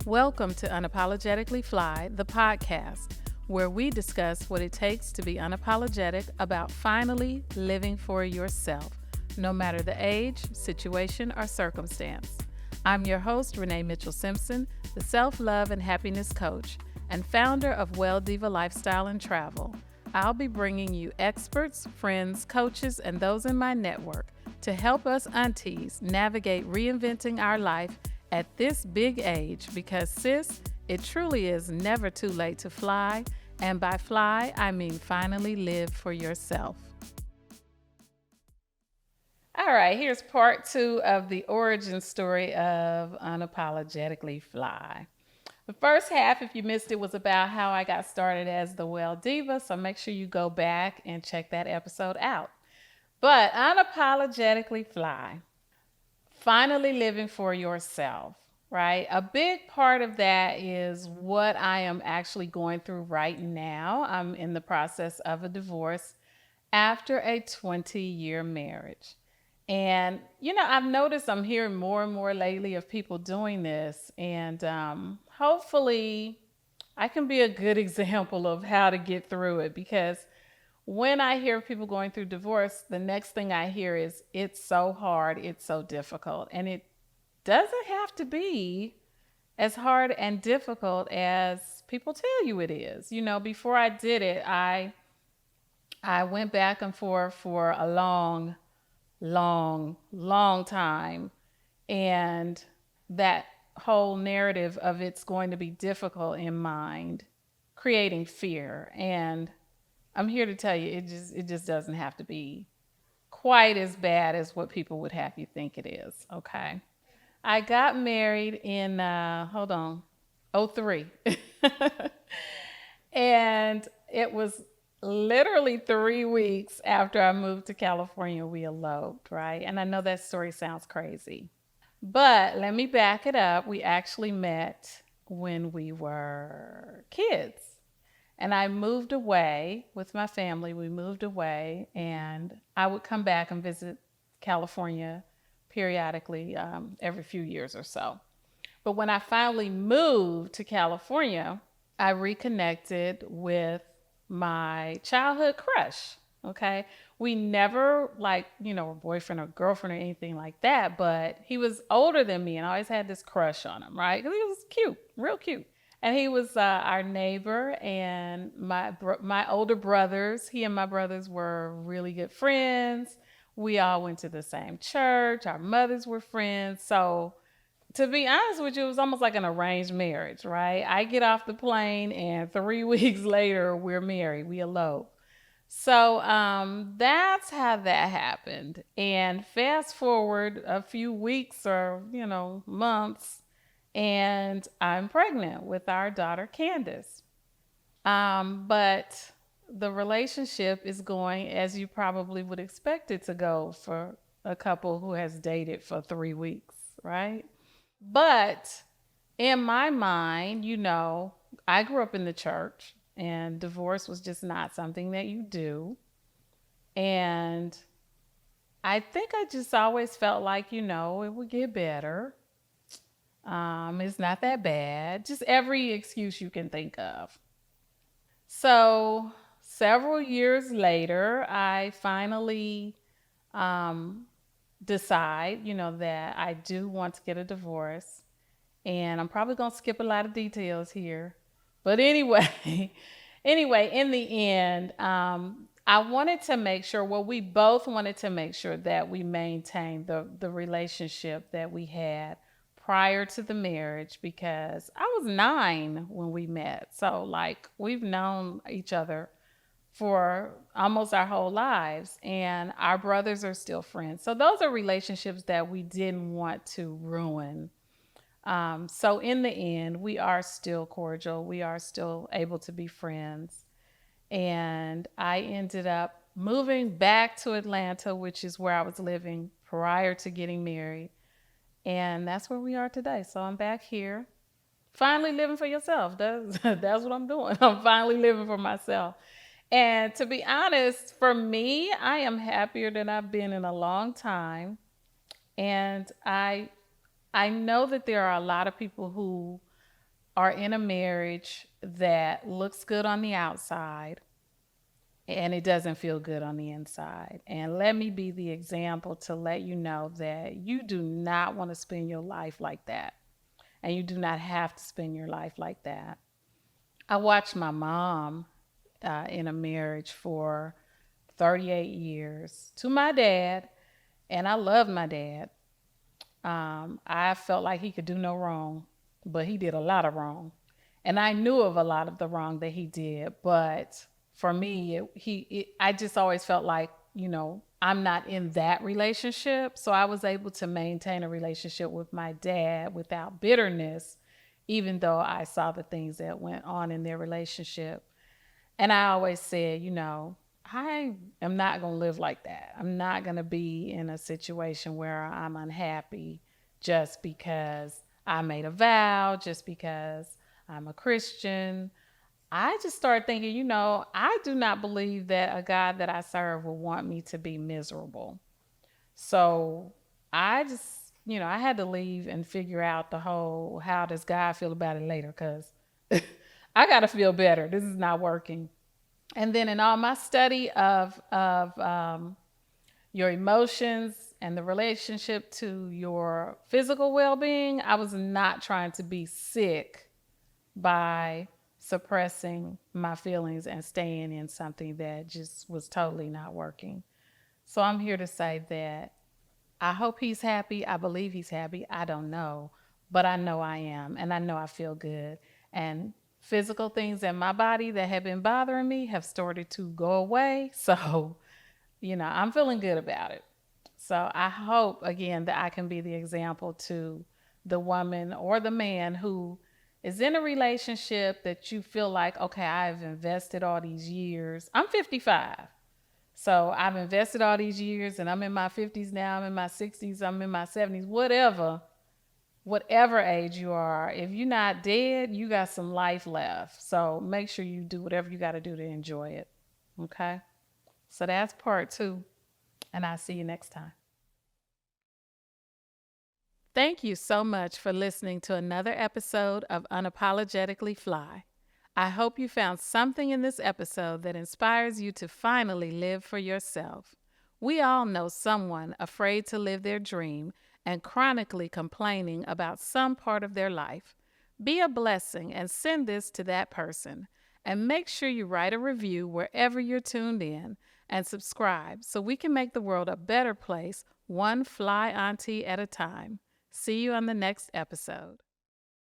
Welcome to Unapologetically FLY, the podcast, where we discuss what it takes to be unapologetic about finally living for yourself, no matter the age, situation, or circumstance. I'm your host, Renee Mitchell-Simpson, the self-love and happiness coach and founder of Well Diva Lifestyle and Travel. I'll be bringing you experts, friends, coaches, and those in my network to help us aunties navigate reinventing our life at this big age, because sis, it truly is never too late to fly, and by fly, I mean finally live for yourself. All right, here's part 2 of the origin story of Unapologetically FLY. The first half, if you missed it, was about how I got started as the Well Diva, so make sure you go back and check that episode out. But Unapologetically FLY, finally living for yourself, right? A big part of that is what I am actually going through right now. I'm in the process of a divorce after a 20-year marriage. And, I've noticed I'm hearing more and more lately of people doing this. And hopefully I can be a good example of how to get through it, because when I hear people going through divorce, the next thing I hear is it's so hard, it's so difficult. And it doesn't have to be as hard and difficult as people tell you it is. Before I did it, I went back and forth for a long time. And that whole narrative of it's going to be difficult in mind, creating fear. And I'm here to tell you, it just doesn't have to be quite as bad as what people would have you think it is, okay? I got married in, '03. And it was literally 3 weeks after I moved to California, we eloped, right? And I know that story sounds crazy, but let me back it up. We actually met when we were kids. And I moved away with my family. We moved away, and I would come back and visit California periodically every few years or so. But when I finally moved to California, I reconnected with my childhood crush, okay? We never boyfriend or girlfriend or anything like that, but he was older than me and I always had this crush on him, right? Because he was cute, real cute. And he was our neighbor, and my older brothers, he and my brothers were really good friends. We all went to the same church. Our mothers were friends. So to be honest with you, it was almost like an arranged marriage, right? I get off the plane and 3 weeks later, we're married. We elope. So that's how that happened. And fast forward a few weeks or, months, and I'm pregnant with our daughter, Candace. But the relationship is going as you probably would expect it to go for a couple who has dated for 3 weeks, right? But in my mind, I grew up in the church, and divorce was just not something that you do. And I think I just always felt like, it would get better. It's not that bad. Just every excuse you can think of. So several years later, I finally decide, that I do want to get a divorce. And I'm probably going to skip a lot of details here. But anyway, in the end, I wanted to make sure, we both wanted to make sure that we maintained the relationship that we had prior to the marriage, because I was 9 when we met. So we've known each other for almost our whole lives, and our brothers are still friends. So those are relationships that we didn't want to ruin. So in the end, we are still cordial. We are still able to be friends. And I ended up moving back to Atlanta, which is where I was living prior to getting married. And that's where we are today. So I'm back here, finally living for yourself. That's what I'm doing. I'm finally living for myself. And to be honest, for me, I am happier than I've been in a long time. And I know that there are a lot of people who are in a marriage that looks good on the outside and it doesn't feel good on the inside. And let me be the example to let you know that you do not want to spend your life like that. And you do not have to spend your life like that. I watched my mom in a marriage for 38 years to my dad, and I loved my dad. I felt like he could do no wrong, but he did a lot of wrong. And I knew of a lot of the wrong that he did, but for me, I just always felt like, I'm not in that relationship. So I was able to maintain a relationship with my dad without bitterness, even though I saw the things that went on in their relationship. And I always said, I am not going to live like that. I'm not going to be in a situation where I'm unhappy just because I made a vow, just because I'm a Christian. I just started thinking, I do not believe that a God that I serve will want me to be miserable. So I just, I had to leave and figure out the whole how does God feel about it later, because I got to feel better. This is not working. And then in all my study of your emotions and the relationship to your physical well-being, I was not trying to be sick by suppressing my feelings and staying in something that just was totally not working. So I'm here to say that I hope he's happy. I believe he's happy. I don't know, but I know I am, and I know I feel good. And physical things in my body that have been bothering me have started to go away. So, I'm feeling good about it. So I hope, again, that I can be the example to the woman or the man who is in a relationship that you feel like, okay, I've invested all these years. I'm 55. So I've invested all these years and I'm in my 50s now, I'm in my 60s, I'm in my 70s, whatever age you are, if you're not dead, you got some life left. So make sure you do whatever you got to do to enjoy it. Okay? So that's part 2, and I'll see you next time. Thank you so much for listening to another episode of Unapologetically FLY. I hope you found something in this episode that inspires you to finally live for yourself. We all know someone afraid to live their dream and chronically complaining about some part of their life. Be a blessing and send this to that person. And make sure you write a review wherever you're tuned in and subscribe so we can make the world a better place, one fly auntie at a time. See you on the next episode.